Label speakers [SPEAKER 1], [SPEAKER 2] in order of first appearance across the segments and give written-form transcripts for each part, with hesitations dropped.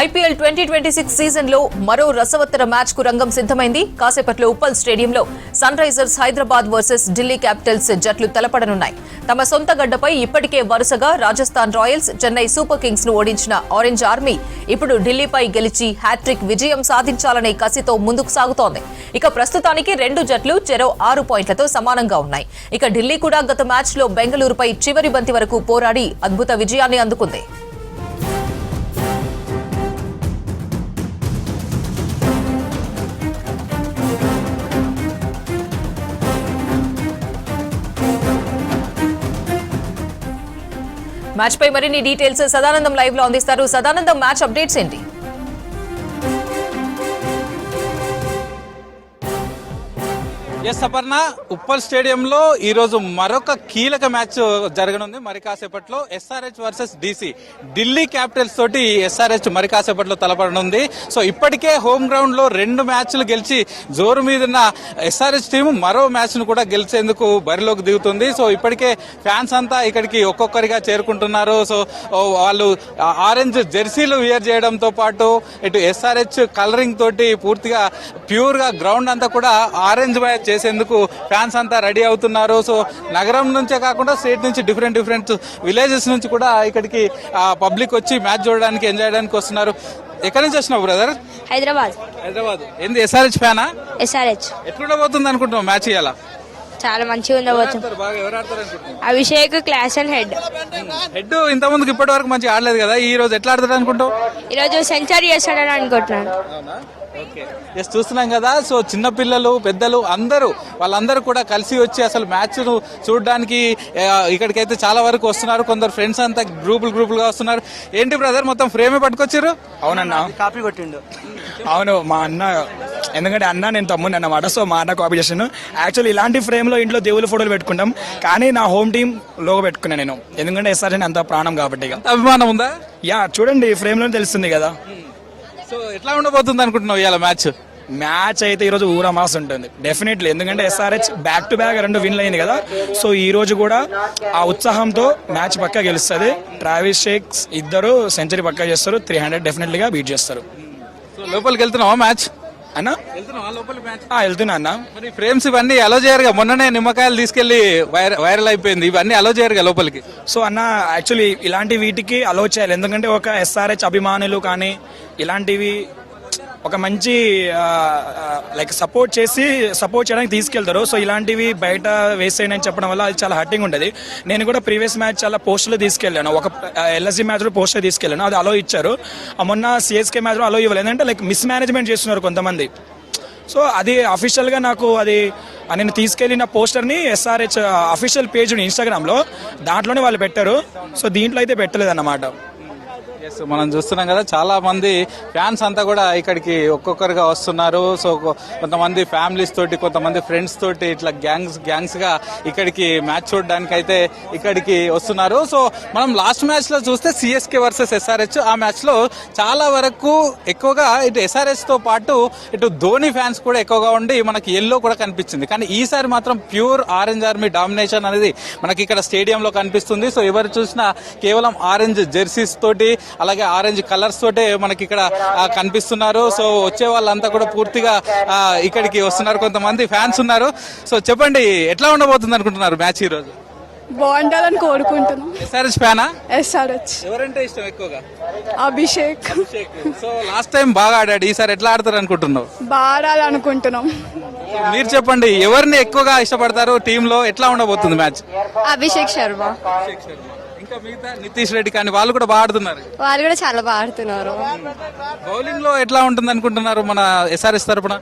[SPEAKER 1] IPL 2026 season లో మరో రసవత్తర match కు రంగం సిద్ధమైంది. కాసేపట్లో ఉప్పల్ స్టేడియంలో Sunrisers Hyderabad versus Delhi Capitals జట్లు తలపడనున్నాయి. తమ సొంత గడ్డపై ఇప్పటికే వరుసగా Rajasthan Royals, Chennai Super Kings ను ఓడించిన ఆరెంజ్ ఆర్మీ ఇప్పుడు ఢిల్లీపై గెలిచి హ్యాట్రిక్ విజయం సాధించాలనే కసితో ముందుకు సాగుతోంది. ఇక ప్రస్తుతానికి రెండు జట్లు చెరో 6 పాయింట్లతో సమానంగా ఉన్నాయి. ఇక ఢిల్లీ కూడా గత మ్యాచ్ లో బెంగళూరుపై చివరి బంతి వరకు పోరాడి అద్భుత విజయాన్ని అందుకుంది. మ్యాచ్ పై మరిన్ని డీటెయిల్స్ సదానందం లైవ్ లో అందిస్తారు. సదానందం, మ్యాచ్ అప్డేట్స్ ఏంటి?
[SPEAKER 2] ఎస్ అపర్ణ, ఉప్పల్ స్టేడియంలో ఈ రోజు మరొక కీలక మ్యాచ్ జరగనుంది. మరి కాసేపట్లో SRH versus DC, Delhi Capitals తోటి ఎస్ఆర్హెచ్ మరి కాసేపట్లో తలపడనుంది. సో ఇప్పటికే హోమ్ గ్రౌండ్ లో 2 మ్యాచ్లు గెలిచి జోరు మీదున్న ఎస్ఆర్హెచ్ టీం మరో మ్యాచ్ ను కూడా గెలిచేందుకు బరిలోకి దిగుతుంది. సో ఇప్పటికే ఫ్యాన్స్ అంతా ఇక్కడికి ఒక్కొక్కరిగా చేరుకుంటున్నారు. సో వాళ్ళు ఆరెంజ్ జెర్సీలు వియర్ చేయడంతో పాటు ఇటు ఎస్ఆర్హెచ్ కలరింగ్ తోటి పూర్తిగా ప్యూర్ గా గ్రౌండ్ అంతా కూడా ఆరెంజ్ మ్యాచ్ చేసేందుకు ఫ్యాన్స్ అంతా రెడీ అవుతున్నారు. సో నగరం నుంచే కాకుండా స్టేట్ నుంచి డిఫరెంట్ విలేజెస్ నుంచి కూడా ఇక్కడికి పబ్లిక్ వచ్చి మ్యాచ్ చూడడానికి ఎంజాయ్ చేయడానికి వస్తున్నారు. ఎక్కడి నుంచి వచ్చినావు బ్రదర్? హైదరాబాద్. ఏంది ఎస్ఆర్హెచ్ ఫ్యానా?
[SPEAKER 3] ఎస్ఆర్హెచ్.
[SPEAKER 2] ఎట్లుండబోతుంది అనుకుంటున్నావు మ్యాచ్ ఇవాళ?
[SPEAKER 3] చాలా మంచిగా ఉండబోతుంది. అభిషేక్ క్లాస్ అండ్ హెడ్
[SPEAKER 2] ఇంత ముందుకు ఇప్పటి వరకు మంచిగా ఆడలేదు కదా, ఈ రోజు ఎట్లా ఆడతాడు అనుకుంటావు?
[SPEAKER 3] ఈ రోజు సెంచరీ చేస్తాడని అనుకుంటున్నాను.
[SPEAKER 2] చూస్తున్నాం కదా, సో చిన్న పిల్లలు పెద్దలు వాళ్ళందరూ కూడా కలిసి వచ్చి అసలు మ్యాచ్ ను చూడడానికి ఇక్కడికైతే చాలా వరకు వస్తున్నారు. కొందరు ఫ్రెండ్స్ అంతా గ్రూపులుగా వస్తున్నారు. ఏంటి బ్రదర్, మొత్తం ఫ్రేమే పట్టుకొచ్చారు?
[SPEAKER 4] అవునన్నా, కాపీ కొట్టిండు. అవును, మా అన్న, ఎందుకంటే అన్న నేను తమ్ముడు అన్నమాట. సో మా అన్న కాపీ చేసాను. యాక్చువల్లీ ఇలాంటి ఫ్రేమ్ లో ఇంట్లో దేవుళ్ళ ఫోటోలు పెట్టుకుంటాం, కానీ నా హోమ్ టీం లోగో పెట్టుకున్నాను నేను, ఎందుకంటే ఎస్ఆర్హెచ్ అంత ప్రాణం కాబట్టి.
[SPEAKER 2] అభిమానం ఉందా?
[SPEAKER 4] యా, చూడండి ఫ్రేమ్ లో తెలుస్తుంది కదా.
[SPEAKER 2] సో ఎట్లా ఉండబోతుంది అనుకుంటున్నావు ఇవాళ
[SPEAKER 4] మ్యాచ్ అయితే ఈ రోజు ఊరమాస్ ఉంటుంది డెఫినెట్లీ, ఎందుకంటే ఎస్ఆర్హెచ్ బ్యాక్ టు బ్యాక్ 2 విన్లు అయింది కదా. సో ఈ రోజు కూడా ఆ ఉత్సాహంతో మ్యాచ్ పక్కా గెలుస్తుంది. ట్రావిస్ షేక్స్ ఇద్దరు సెంచరీ పక్కా చేస్తారు, 300 డెఫినెట్లీగా బీట్ చేస్తారు.
[SPEAKER 2] లోపలికి వెళ్తున్నావా మ్యాచ్
[SPEAKER 4] అన్నా? వెళ్తున్నా అన్న.
[SPEAKER 2] మరి ఫ్రేమ్స్ ఇవన్నీ అలో చేయరుగా? మొన్ననే నిమ్మకాయలు తీసుకెళ్లి వైరల్ అయిపోయింది, ఇవన్నీ అలో చేయరుగా లోపలికి?
[SPEAKER 4] సో అన్న, యాక్చువల్లీ ఇలాంటి వీటికి అలో చేయాలి, ఎందుకంటే ఒక ఎస్ఆర్హెచ్ అభిమానులు కానీ ఇలాంటివి ఒక మంచి లైక్ సపోర్ట్ చేయడానికి తీసుకెళ్తారు. సో ఇలాంటివి బయట వేసేయని చెప్పడం వల్ల అది చాలా హర్టింగ్ ఉంటుంది. నేను కూడా ప్రీవియస్ మ్యాచ్ చాలా పోస్టులు తీసుకెళ్ళాను, ఒక ఎల్ఎస్జీ మ్యాచ్ లో పోస్టర్ తీసుకెళ్ళాను, అది అలో ఇచ్చారు. మొన్న సిఎస్కే మ్యాచ్ లో అలో ఇవ్వలేదు, ఎందుకంటే లైక్ మిస్ మేనేజ్మెంట్ చేస్తున్నారు కొంతమంది. సో అది అఫీషియల్ గా నాకు నేను తీసుకెళ్లిన పోస్టర్ ని ఎస్ఆర్హెచ్ అఫీషియల్ పేజ్ ఇన్స్టాగ్రామ్ లో దాంట్లోనే వాళ్ళు పెట్టారు. సో దీంట్లో అయితే పెట్టలేదు అన్నమాట.
[SPEAKER 2] మనం చూస్తున్నాం కదా, చాలా మంది ఫ్యాన్స్ అంతా కూడా ఇక్కడికి ఒక్కొక్కరుగా వస్తున్నారు. సో కొంతమంది ఫ్యామిలీస్ తోటి, కొంతమంది ఫ్రెండ్స్ తోటి ఇట్లా గ్యాంగ్స్ గా ఇక్కడికి మ్యాచ్ చూడడానికి అయితే ఇక్కడికి వస్తున్నారు. సో మనం లాస్ట్ మ్యాచ్ లో చూస్తే సిఎస్కే వర్సెస్ ఎస్ఆర్హెచ్, ఆ మ్యాచ్ లో చాలా వరకు ఎక్కువగా ఇటు ఎస్ఆర్హెచ్ తో పాటు ఇటు ధోని ఫ్యాన్స్ కూడా ఎక్కువగా ఉండి మనకి ఎల్లో కూడా కనిపించింది. కానీ ఈసారి మాత్రం ప్యూర్ ఆరెంజ్ ఆర్మీ డామినేషన్ అనేది మనకి ఇక్కడ స్టేడియంలో కనిపిస్తుంది. సో ఎవరు చూసినా కేవలం ఆరెంజ్ జెర్సీస్ తోటి, అలాగే ఆరెంజ్ కలర్స్ తోటే మనకి ఇక్కడ కనిపిస్తున్నారు. సో వచ్చే వాళ్ళంతా కూడా పూర్తిగా ఇక్కడికి వస్తున్నారు, కొంతమంది ఫ్యాన్స్ ఉన్నారు. సో చెప్పండి, ఎట్లా ఉండబోతుంది అనుకుంటున్నారు మ్యాచ్ ఈ రోజు?
[SPEAKER 5] బాగుండాలని కోరుకుంటున్నాం.
[SPEAKER 2] ఎస్ఆర్హెచ్ ఫ్యానా?
[SPEAKER 5] ఎస్ఆర్హెచ్.
[SPEAKER 2] ఎవరంటే ఇష్టం ఎక్కువగా?
[SPEAKER 5] అభిషేక్.
[SPEAKER 2] సో లాస్ట్ టైం బాగా ఆడాడు, ఈసారి ఎట్లా ఆడతారు అనుకుంటున్నావు?
[SPEAKER 5] బాగా ఆడాలనుకుంటున్నాం.
[SPEAKER 2] మీరు చెప్పండి, ఎవరిని ఎక్కువగా ఇష్టపడతారు టీమ్ లో? ఎట్లా ఉండబోతుంది మ్యాచ్?
[SPEAKER 3] అభిషేక్ శర్మ.
[SPEAKER 2] ఇంకా మిగతా నితీష్ రెడ్డి కానీ వాళ్ళు కూడా బాగా ఆడుతున్నారు.
[SPEAKER 3] వాళ్ళు కూడా చాలా బాగా ఆడుతున్నారు.
[SPEAKER 2] బౌలింగ్ లో ఎట్లా ఉంటుంది అనుకుంటున్నారు మన ఎస్ఆర్హెచ్ తరపున?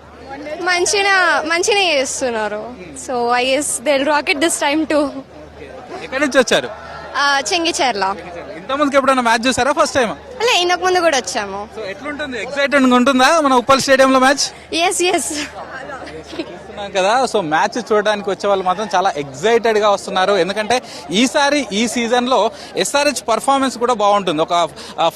[SPEAKER 3] మంచిగా చేస్తున్నారు. So I guess they will rock it this time to.
[SPEAKER 2] ఎక్కడి నుంచి వచ్చారు?
[SPEAKER 3] చెంగిచెర్ల.
[SPEAKER 2] ఇంతకుముందుకు ఎప్పుడైనా మ్యాచ్ చూసారా? First time?
[SPEAKER 3] అలా ఇంతకు ముందు కూడా వచ్చాము.
[SPEAKER 2] సో ఎట్లుంటుంది? ఎక్సైటెడ్ ఉంటుందా మన ఉప్పల్ స్టేడియం లో మ్యాచ్?
[SPEAKER 3] ఎస్
[SPEAKER 2] కదా. సో మ్యాచ్ చూడడానికి వచ్చే వాళ్ళు మాత్రం చాలా ఎక్సైటెడ్ గా వస్తున్నారు, ఎందుకంటే ఈసారి ఈ సీజన్ లో ఎస్ఆర్హెచ్ పర్ఫార్మెన్స్ కూడా బాగుంటుంది. ఒక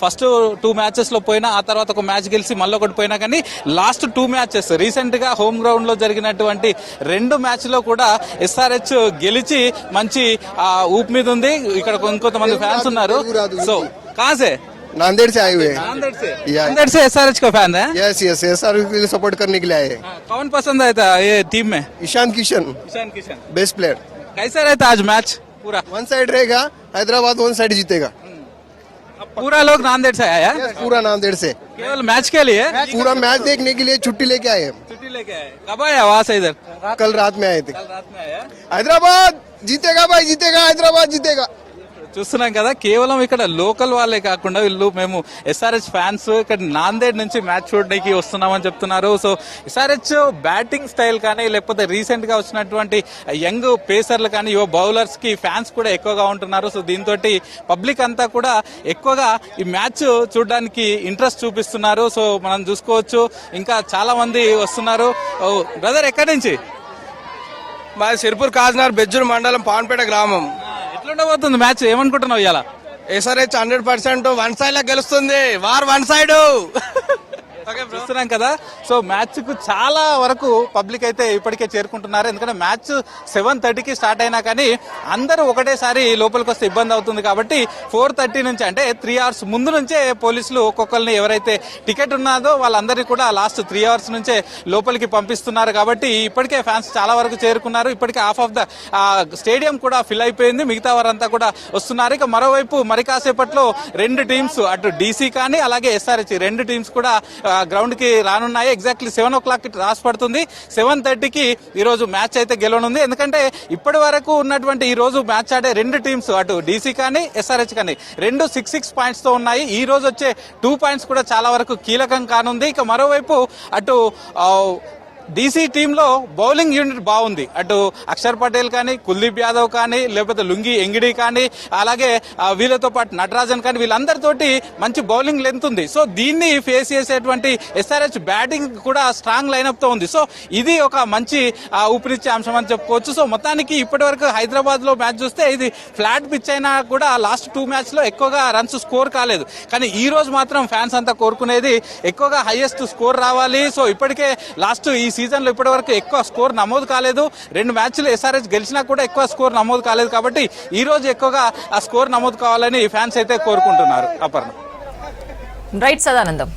[SPEAKER 2] ఫస్ట్ 2 మ్యాచెస్ లో పోయినా, ఆ తర్వాత ఒక మ్యాచ్ గెలిచి మళ్ళీ ఒకటి పోయినా, కానీ లాస్ట్ 2 మ్యాచెస్ రీసెంట్ గా హోమ్ గ్రౌండ్ లో జరిగినటువంటి 2 మ్యాచ్ లో కూడా ఎస్ఆర్హెచ్ గెలిచి మంచి ఊపు మీద ఉంది. ఇక్కడ ఇంకొంతమంది ఫ్యాన్స్ ఉన్నారు. సో కాసే
[SPEAKER 6] नांदेड़ से आए हुए हैं।
[SPEAKER 2] नांदेड़ से
[SPEAKER 6] या-
[SPEAKER 2] नांदेड़ से एसआरएच का फैन है।
[SPEAKER 6] यस यस एसआर के लिए सपोर्ट करने के लिए आए हैं।
[SPEAKER 2] कौन पसंद आया था ये टीम में?
[SPEAKER 6] ईशान किशन
[SPEAKER 2] ईशान किशन।
[SPEAKER 6] Best player.
[SPEAKER 2] कैसा रहता आज मैच पूरा?
[SPEAKER 6] वन साइड रहेगा, हैदराबाद वन साइड जीतेगा।
[SPEAKER 2] अब पूरा लोग नांदेड़ से आया है
[SPEAKER 6] Yes, पूरा नांदेड़ से
[SPEAKER 2] केवल मैच के लिए?
[SPEAKER 6] पूरा मैच देखने के लिए छुट्टी लेके आए हैं।
[SPEAKER 2] छुट्टी लेके आए। कब आया वहां से इधर?
[SPEAKER 6] कल रात में आए थे।
[SPEAKER 2] कल रात में आया।
[SPEAKER 6] हैदराबाद जीतेगा भाई, जीतेगा हैदराबाद जीतेगा।
[SPEAKER 2] చూస్తున్నాం కదా, కేవలం ఇక్కడ లోకల్ వాళ్ళే కాకుండా వీళ్ళు మేము ఎస్ఆర్హెచ్ ఫ్యాన్స్ ఇక్కడ నాందేడ్ నుంచి మ్యాచ్ చూడడానికి వస్తున్నామని చెప్తున్నారు. సో ఎస్ఆర్హెచ్ బ్యాటింగ్ స్టైల్ కానీ లేకపోతే రీసెంట్ గా వచ్చినటువంటి యంగ్ పేసర్లు కానీ యువ బౌలర్స్ కి ఫ్యాన్స్ కూడా ఎక్కువగా ఉంటున్నారు. సో దీంతో పబ్లిక్ అంతా కూడా ఎక్కువగా ఈ మ్యాచ్ చూడడానికి ఇంట్రెస్ట్ చూపిస్తున్నారు. సో మనం చూసుకోవచ్చు ఇంకా చాలా మంది వస్తున్నారు. బ్రదర్ ఎక్కడి నుంచి?
[SPEAKER 7] మాది సిర్పూర్ కాజ్నగర్ బెజ్జూర్ మండలం పాన్పేట గ్రామం.
[SPEAKER 2] ఎట్లుండబోతుంది మ్యాచ్? ఏమనుకుంటున్నావు ఇవాళ?
[SPEAKER 7] ఎస్ఆర్హెచ్ 100% వన్ సైడ్ లా గెలుస్తుంది. War one side.
[SPEAKER 2] చూస్తున్నాం కదా, సో మ్యాచ్ కు చాలా వరకు పబ్లిక్ అయితే ఇప్పటికే చేరుకుంటున్నారు. ఎందుకంటే మ్యాచ్ 7:30కి స్టార్ట్ అయినా కానీ అందరూ ఒకటేసారి లోపలికి వస్తే ఇబ్బంది అవుతుంది కాబట్టి 4:30 నుంచి అంటే 3 hours ముందు నుంచే పోలీసులు ఒక్కొక్కరిని ఎవరైతే టికెట్ ఉన్నదో వాళ్ళందరినీ కూడా లాస్ట్ 3 hours నుంచే లోపలికి పంపిస్తున్నారు. కాబట్టి ఇప్పటికే ఫ్యాన్స్ చాలా వరకు చేరుకున్నారు. ఇప్పటికే హాఫ్ ఆఫ్ ద స్టేడియం కూడా ఫిల్ అయిపోయింది. మిగతా వారంతా కూడా వస్తున్నారు. ఇక మరోవైపు మరి కాసేపట్లో రెండు టీమ్స్ అటు డీసీ కానీ అలాగే ఎస్ఆర్హెచ్ రెండు టీమ్స్ కూడా గ్రౌండ్ కి రానున్నాయి. ఎగ్జాక్ట్లీ 7 o'clock రాసి పడుతుంది. 7:30కి ఈ రోజు మ్యాచ్ అయితే గెలవనుంది. ఎందుకంటే ఇప్పటి వరకు ఉన్నటువంటి ఈ రోజు మ్యాచ్ ఆడే రెండు టీమ్స్ అటు డీసీ కానీ ఎస్ఆర్హెచ్ కానీ రెండు 6 పాయింట్స్ తో ఉన్నాయి. ఈ రోజు వచ్చే 2 పాయింట్స్ కూడా చాలా వరకు కీలకం కానుంది. ఇక మరోవైపు అటు డీసీ టీంలో బౌలింగ్ యూనిట్ బాగుంది. అటు అక్షర్ పటేల్ కానీ కుల్దీప్ యాదవ్ కానీ లేకపోతే లుంగి ఎంగిడి కానీ అలాగే వీళ్ళతో పాటు నటరాజన్ కానీ వీళ్ళందరితోటి మంచి బౌలింగ్ లెంత్ ఉంది. సో దీన్ని ఫేస్ చేసేటువంటి ఎస్ఆర్హెచ్ బ్యాటింగ్ కూడా స్ట్రాంగ్ లైనప్ తో ఉంది. సో ఇది ఒక మంచి ఊపిరిచ్చే అంశం అని చెప్పుకోవచ్చు. సో మొత్తానికి ఇప్పటి వరకు హైదరాబాద్ లో మ్యాచ్ చూస్తే ఇది ఫ్లాట్ పిచ్ అయినా కూడా లాస్ట్ 2 మ్యాచ్ లో ఎక్కువగా రన్స్ స్కోర్ కాలేదు. కానీ ఈ రోజు మాత్రం ఫ్యాన్స్ అంతా కోరుకునేది ఎక్కువగా హైయెస్ట్ స్కోర్ రావాలి. సో ఇప్పటికే లాస్ట్ ఈ సీజన్ లో ఇప్పటి వరకు ఎక్కువ స్కోర్ నమోదు కాలేదు. 2 మ్యాచ్లు ఎస్ఆర్హెచ్ గెలిచినా కూడా ఎక్కువ స్కోర్ నమోదు కాలేదు. కాబట్టి ఈ రోజు ఎక్కువగా ఆ స్కోర్ నమోదు కావాలని ఫ్యాన్స్ అయితే కోరుకుంటున్నారు. అపర్ణ.
[SPEAKER 1] రైట్ సదానందం.